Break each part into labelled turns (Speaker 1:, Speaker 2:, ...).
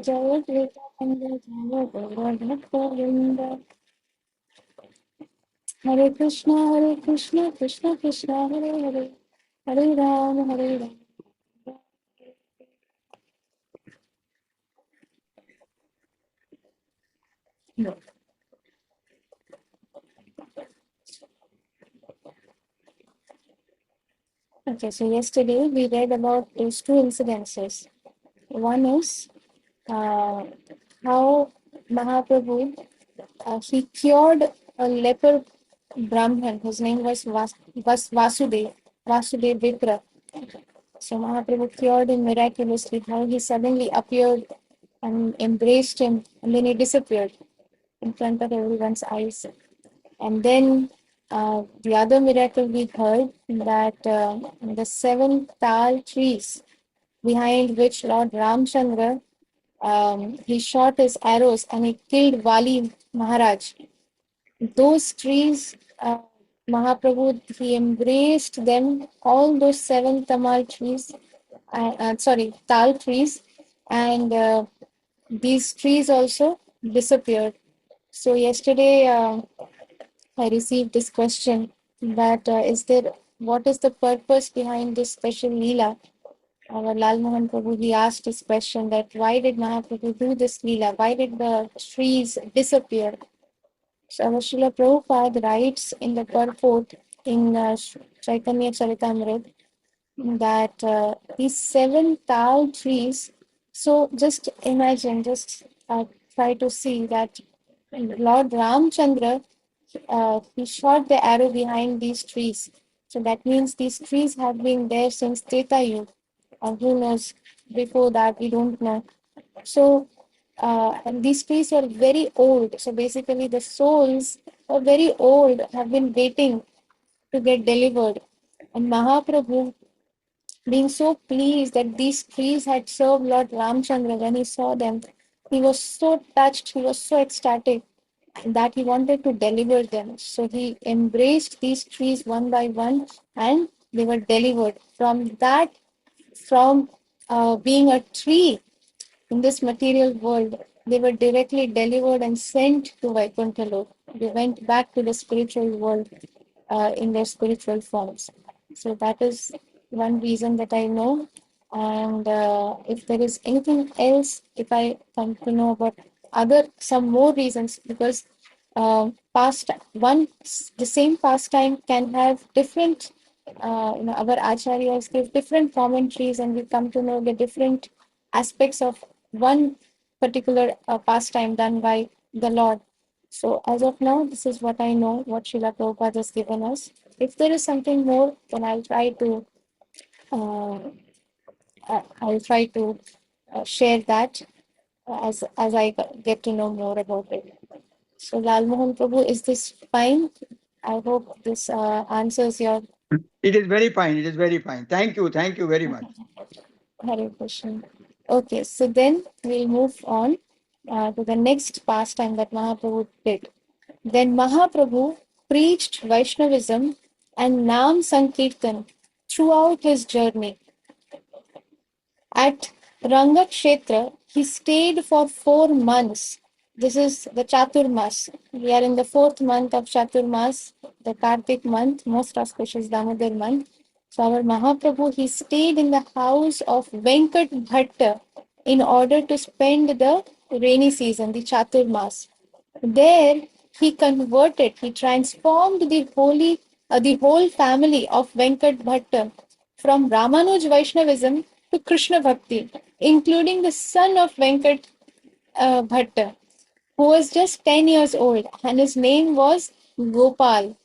Speaker 1: Jaya Vivekananda Jaya Govardhan Govinda. Hare Krishna, Krishna Krishna, Hare Hare, Hare Ram, Hare Ram. Okay, so yesterday we read about those two incidences. One is uh, how Mahaprabhu he cured a leper Brahman whose name was Vasudev, Vasudev Vipra. So Mahaprabhu cured him miraculously, how he suddenly appeared and embraced him and then he disappeared in front of everyone's eyes. And then the other miracle we heard that the seven tal trees behind which Lord Ramchandra he shot his arrows and he killed Vali Maharaj. Those trees, Mahaprabhu, he embraced them, all those seven tamal trees, tal trees, and these trees also disappeared. So yesterday I received this question that what is the purpose behind this special Leela? Our Lal Mohan Prabhu, he asked this question that why did Mahaprabhu do this Leela? Why did the trees disappear? So our Srila Prabhupada writes in the purport in Chaitanya Charitamrita that these seven tal trees, so just imagine, just try to see that Lord Ramchandra, he shot the arrow behind these trees. So that means these trees have been there since Treta Yuga, or who knows, before that, we don't know. So, and these trees are very old. So basically, the souls are very old, have been waiting to get delivered. And Mahaprabhu, being so pleased that these trees had served Lord Ramchandra when he saw them, he was so touched, he was so ecstatic that he wanted to deliver them. So he embraced these trees one by one and they were delivered. From being a tree in this material world, they were directly delivered and sent to Vaikuntha Lok. They went back to the spiritual world in their spiritual forms. So that is one reason that I know. And if there is anything else, if I come to know about some more reasons, because past one, the same pastime can have different, our acharyas give different commentaries, and we come to know the different aspects of one particular pastime done by the Lord. So as of now, this is what I know, what Srila Prabhupada has given us. If there is something more, then uh, I'll try to share that as I get to know more about it. So Lal Mohan Prabhu, is this fine? I hope this answers your
Speaker 2: It is very fine. It is very fine. Thank you. Thank you very much.
Speaker 1: Hare Krishna. Okay, so then we'll move on to the next pastime that Mahaprabhu did. Then Mahaprabhu preached Vaishnavism and Nam Sankirtan throughout his journey. At Rangakshetra, he stayed for 4 months. This is the Chaturmas. We are in the 4th month of Chaturmas, the Kartik month, most auspicious Damodar month. So our Mahaprabhu, he stayed in the house of Venkat Bhatta in order to spend the rainy season, the Chaturmas. There he transformed the whole family of Venkat Bhatta from Ramanuj Vaishnavism to Krishna Bhakti, including the son of Venkat Bhatta, who was just 10 years old, and his name was Gopal,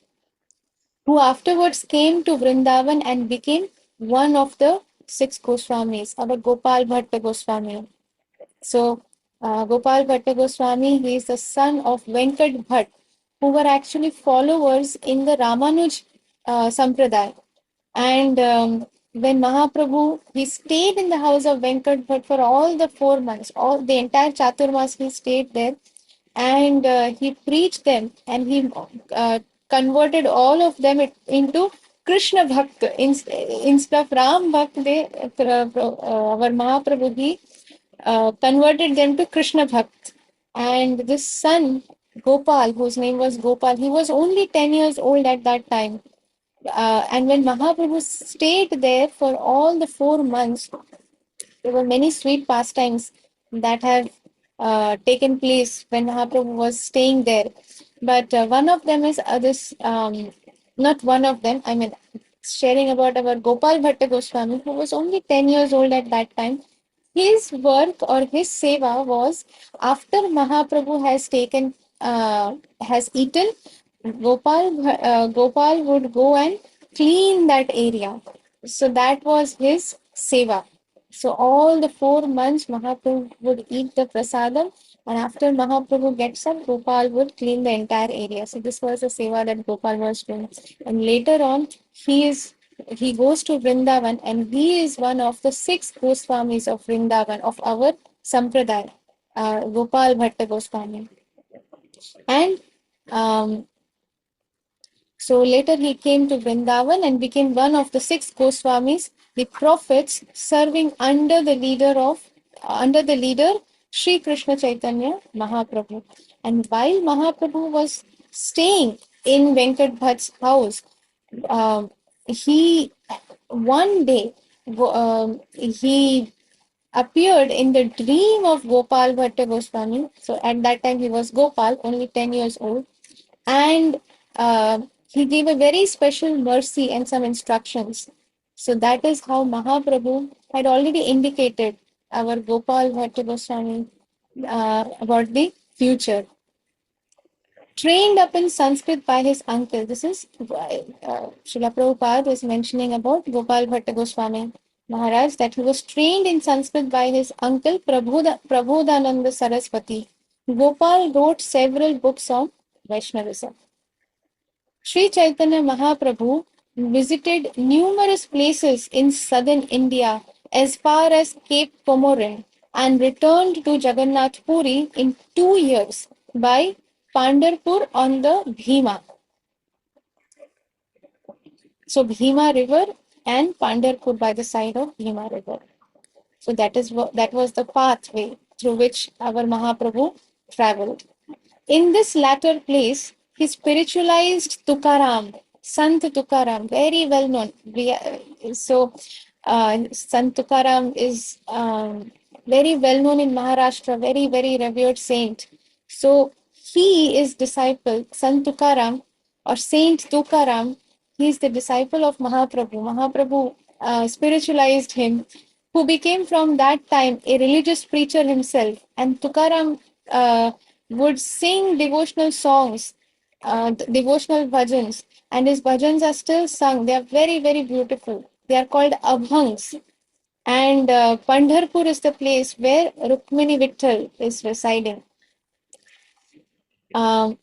Speaker 1: who afterwards came to Vrindavan and became one of the 6 Goswamis, our Gopal Bhatta Goswami. So, Gopal Bhatta Goswami, he is the son of Venkat Bhatt, who were actually followers in the Ramanuj Sampradaya. And when Mahaprabhu, he stayed in the house of Venkat Bhatt for all the 4 months, all the entire Chaturmas, he stayed there and he preached them and he converted all of them into Krishna Bhakt. Instead of Ram Bhakt, our Mahaprabhu, converted them to Krishna Bhakt. And this son, Gopal, whose name was Gopal, he was only 10 years old at that time. And when Mahaprabhu stayed there for all the 4 months, there were many sweet pastimes that have taken place when Mahaprabhu was staying there. But one of them is not one of them, I mean, sharing about our Gopal Bhatta Goswami, who was only 10 years old at that time. His work or his seva was after Mahaprabhu has eaten, Gopal would go and clean that area. So that was his seva. So all the 4 months Mahaprabhu would eat the prasadam, and after Mahaprabhu gets up, Gopal would clean the entire area. So this was the seva that Gopal was doing. And later on, he goes to Vrindavan, and he is one of the 6 Goswamis of Vrindavan, of our Sampradaya, Gopal Bhatta Goswami. And um, so later he came to Vrindavan and became one of the 6 Goswamis, the prophets serving under the leader Sri Krishna Chaitanya Mahaprabhu. And while Mahaprabhu was staying in Venkat Bhatt's house, he one day he appeared in the dream of Gopal Bhatta Goswami. So at that time he was Gopal, only 10 years old, and he gave a very special mercy and some instructions. So that is how Mahaprabhu had already indicated our Gopal Bhatta Goswami about the future. Trained up in Sanskrit by his uncle. This is Srila Prabhupada is mentioning about Gopal Bhatta Goswami Maharaj, that he was trained in Sanskrit by his uncle Prabodhananda Saraswati. Gopal wrote several books on Vaishnavism. Sri Chaitanya Mahaprabhu visited numerous places in southern India as far as Cape Comorin and returned to Jagannath Puri in 2 years by Pandarpur on the Bhima. So Bhima River and Pandarpur by the side of Bhima River. So that was the pathway through which our Mahaprabhu traveled. In this latter place, he spiritualized Tukaram, Sant Tukaram, very well known. Sant Tukaram is very well known in Maharashtra, very, very revered saint. So he is disciple, Sant Tukaram or Saint Tukaram. He is the disciple of Mahaprabhu. Mahaprabhu spiritualized him, who became from that time a religious preacher himself. And Tukaram would sing devotional songs, devotional bhajans, and his bhajans are still sung. They are very, very beautiful. They are called abhangs. And Pandharpur is the place where Rukmini Vittal is residing.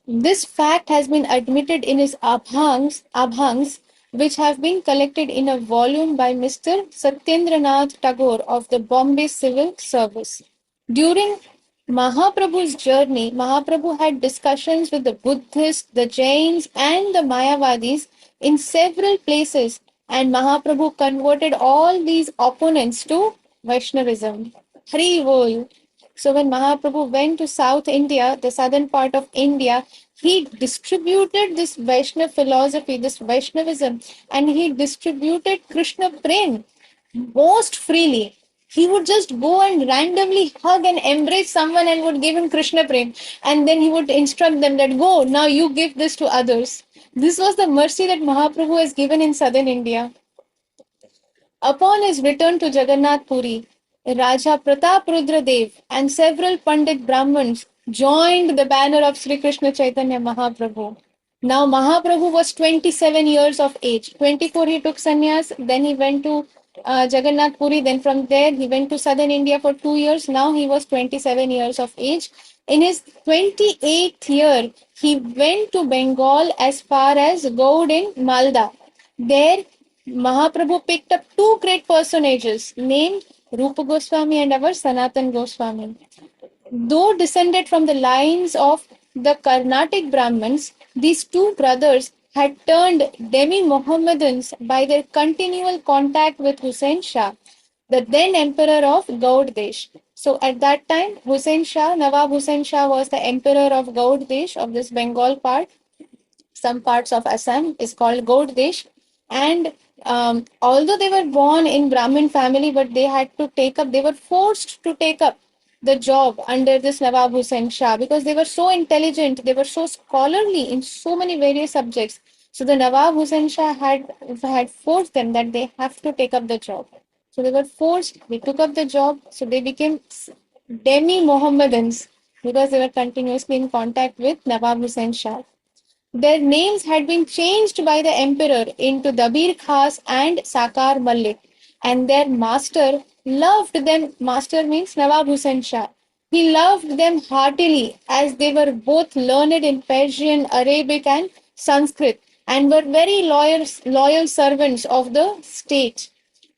Speaker 1: This fact has been admitted in his abhangs, which have been collected in a volume by Mr. Satyendranath Tagore of the Bombay Civil Service. During Mahaprabhu's journey, Mahaprabhu had discussions with the Buddhists, the Jains, and the Mayavadis in several places, and Mahaprabhu converted all these opponents to Vaishnavism. Hari Bol. So when Mahaprabhu went to South India, the southern part of India, he distributed this Vaishnava philosophy, this Vaishnavism, and he distributed Krishna Prem most freely. He would just go and randomly hug and embrace someone and would give him Krishna Prem. And then he would instruct them that, go, now you give this to others. This was the mercy that Mahaprabhu has given in southern India. Upon his return to Jagannath Puri, Raja Pratap Rudra Dev and several Pandit Brahmins joined the banner of Sri Krishna Chaitanya Mahaprabhu. Now Mahaprabhu was 27 years of age. 24 he took sannyas, then he went to Jagannath Puri, then from there he went to southern India for 2 years. Now he was 27 years of age. In his 28th year, he went to Bengal as far as Gaud in Malda. There Mahaprabhu picked up 2 great personages named Rupa Goswami and our Sanatan Goswami. Though descended from the lines of the Carnatic Brahmins, these 2 brothers had turned demi-Mohammedans by their continual contact with Hussain Shah, the then emperor of Gaud Desh. So at that time, Hussein Shah, Nawab Hussein Shah was the emperor of Gaud Desh, of this Bengal part. Some parts of Assam is called Gaud Desh. And although they were born in Brahmin family, but they were forced to take up the job under this Nawab Hussain Shah because they were so intelligent, they were so scholarly in so many various subjects. So the Nawab Hussain Shah had forced them that they have to take up the job. So they were forced, they took up the job, so they became demi Mohammedans because they were continuously in contact with Nawab Hussain Shah. Their names had been changed by the emperor into Dabir Khas and Sakar Malik, and their master loved them. Master means Nawab Hussain Shah. He loved them heartily as they were both learned in Persian, Arabic, and Sanskrit and were very loyal servants of the state.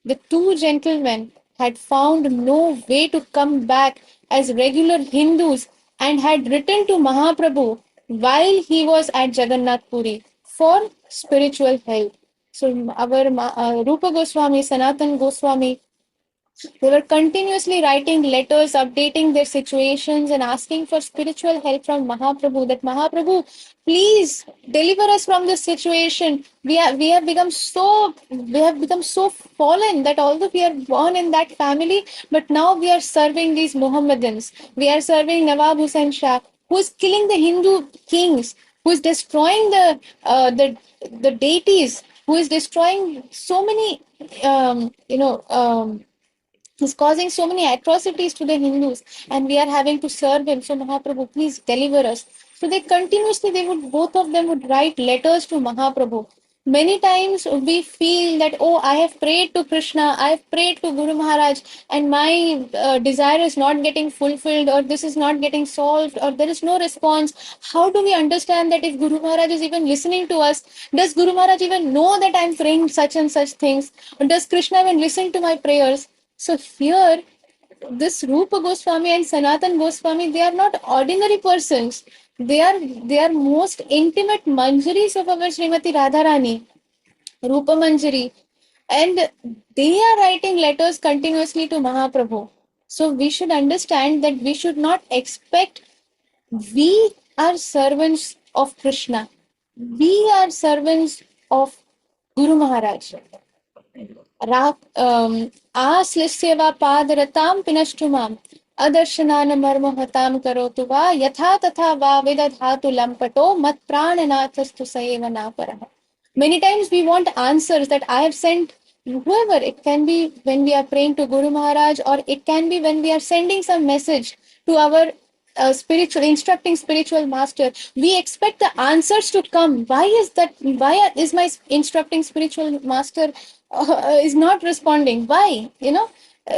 Speaker 1: The two gentlemen had found no way to come back as regular Hindus and had written to Mahaprabhu while he was at Jagannath Puri for spiritual help. So, our Rupa Goswami, Sanatan Goswami, they were continuously writing letters, updating their situations, and asking for spiritual help from Mahaprabhu. That Mahaprabhu, please deliver us from this situation. We have become so fallen that although we are born in that family, but now we are serving these Mohammedans. We are serving Nawab Hussain Shah, who is killing the Hindu kings, who is destroying the deities, who is destroying so many he's causing so many atrocities to the Hindus, and we are having to serve him. So Mahaprabhu, please deliver us. So both of them would write letters to Mahaprabhu. Many times we feel that, oh, I have prayed to Krishna, I have prayed to Guru Maharaj, and my desire is not getting fulfilled, or this is not getting solved, or there is no response. How do we understand that if Guru Maharaj is even listening to us? Does Guru Maharaj even know that I am praying such and such things? Or does Krishna even listen to my prayers? So here, this Rupa Goswami and Sanatan Goswami, they are not ordinary persons. They are most intimate manjaris of our Srimati Radharani, Rupa Manjari, and they are writing letters continuously to Mahaprabhu. So we should understand that we should not expect we are servants of Krishna. We are servants of Guru Maharaj. आश्लिष्य वा पादरतां पिनष्टु माम् अदर्शनानमर्महतां करोतु वा यथा तथा वा विदधातु लम्पटो मत्प्राणनाथस्तु स एव नापरः. Many times we want answers that I have sent whoever. It can be when we are praying to Guru Maharaj, or it can be when we are sending some message to our instructing spiritual master. We expect the answers to come. Why is that? Why is my instructing spiritual master is not responding? Why?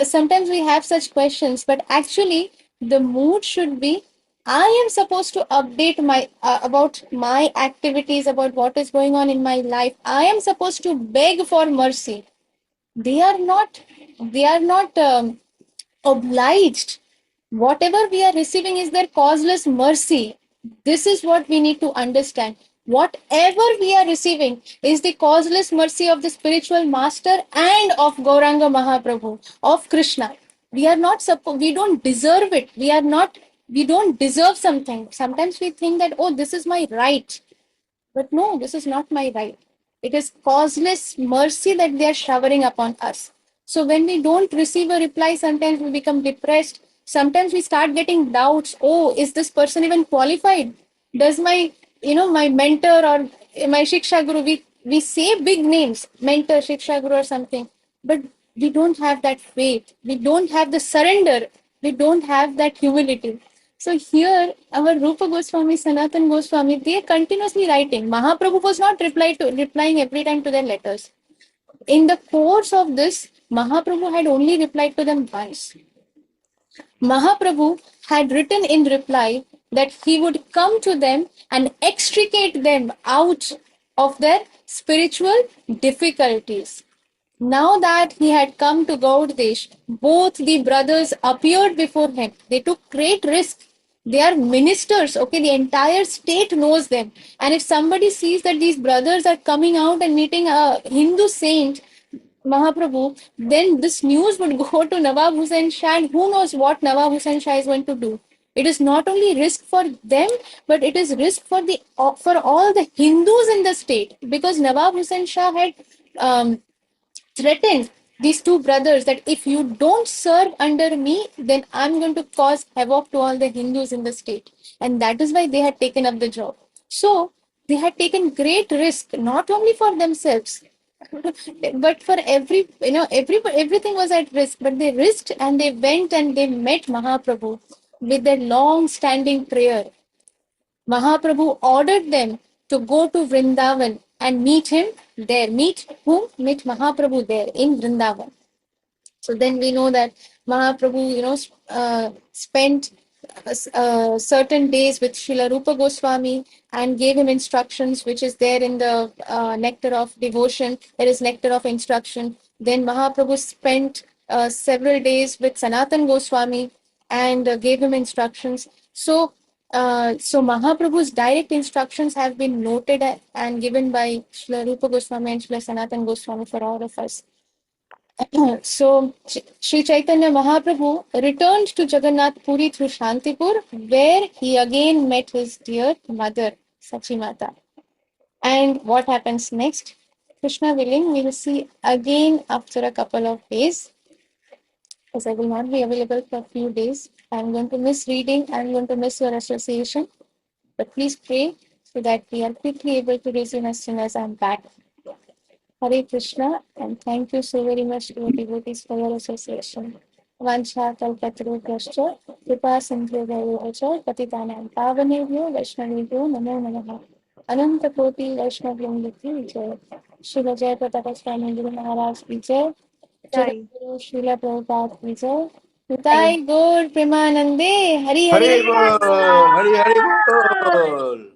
Speaker 1: Sometimes we have such questions, but actually the mood should be, I am supposed to update my about my activities, about what is going on in my life. I am supposed to beg for mercy. They are not. They are not obliged. Whatever we are receiving is their causeless mercy. This is what we need to understand. Whatever we are receiving is the causeless mercy of the spiritual master and of Gauranga Mahaprabhu, of Krishna. We don't deserve it. We don't deserve something. Sometimes we think that, oh, this is my right. But no, this is not my right. It is causeless mercy that they are showering upon us. So when we don't receive a reply, sometimes we become depressed. Sometimes we start getting doubts. Oh, is this person even qualified? Does my mentor or my Shiksha Guru, we say big names, mentor, Shiksha Guru or something, but we don't have that faith. We don't have the surrender. We don't have that humility. So here, our Rupa Goswami, Sanatan Goswami, they are continuously writing. Mahaprabhu was not replying every time to their letters. In the course of this, Mahaprabhu had only replied to them once. Mahaprabhu had written in reply that he would come to them and extricate them out of their spiritual difficulties. Now that he had come to Gaud both the brothers appeared before him. They took great risk. They are ministers, okay? The entire state knows them. And if somebody sees that these brothers are coming out and meeting a Hindu saint, Mahaprabhu, then this news would go to Nawab Hussain Shah, and who knows what Nawab Hussain Shah is going to do. It is not only risk for them, but it is risk for the for all the Hindus in the state, because Nawab Hussain Shah had um, threatened these two brothers that if you don't serve under me, then I'm going to cause havoc to all the Hindus in the state. And that is why they had taken up the job. So they had taken great risk, not only for themselves, but for everything was at risk. But they risked and they went and they met Mahaprabhu with their long standing prayer. Mahaprabhu ordered them to go to Vrindavan and meet him there. Meet whom? Meet Mahaprabhu there in Vrindavan. So then we know that Mahaprabhu, spent certain days with Srila Rupa Goswami and gave him instructions, which is there in the Nectar of Devotion. There is Nectar of Instruction. Then Mahaprabhu spent several days with Sanatan Goswami and gave him instructions. So Mahaprabhu's direct instructions have been noted and given by Srila Rupa Goswami and Srila Sanatan Goswami for all of us. So Sri Chaitanya Mahaprabhu returned to Jagannath Puri through Shantipur, where he again met his dear mother, Sachimata. And what happens next? Krishna willing, we will see again after a couple of days, as I will not be available for a few days. I'm going to miss reading, I'm going to miss your association, but please pray so that we are quickly able to resume as soon as I'm back. Hare Krishna, and thank you so very much to the devotees for your association. Vancha kalpatarubhyascha, kripa sindhuvaivacha, patitanam pavanebhyo, vaishnavebhyo, namo namaha. अनंत कोटि वैष्णव वृंद की जय। श्री जय प्रताप स्वामी गुरु महाराज की जय।
Speaker 3: Jai.
Speaker 1: जगद्गुरु श्रील प्रभुपाद की जय।
Speaker 3: Jai.
Speaker 1: Nitai गौर प्रेमानंदे Hari Hari
Speaker 4: Hari
Speaker 3: Hare
Speaker 4: bol,
Speaker 3: Krishna.
Speaker 4: hari bol.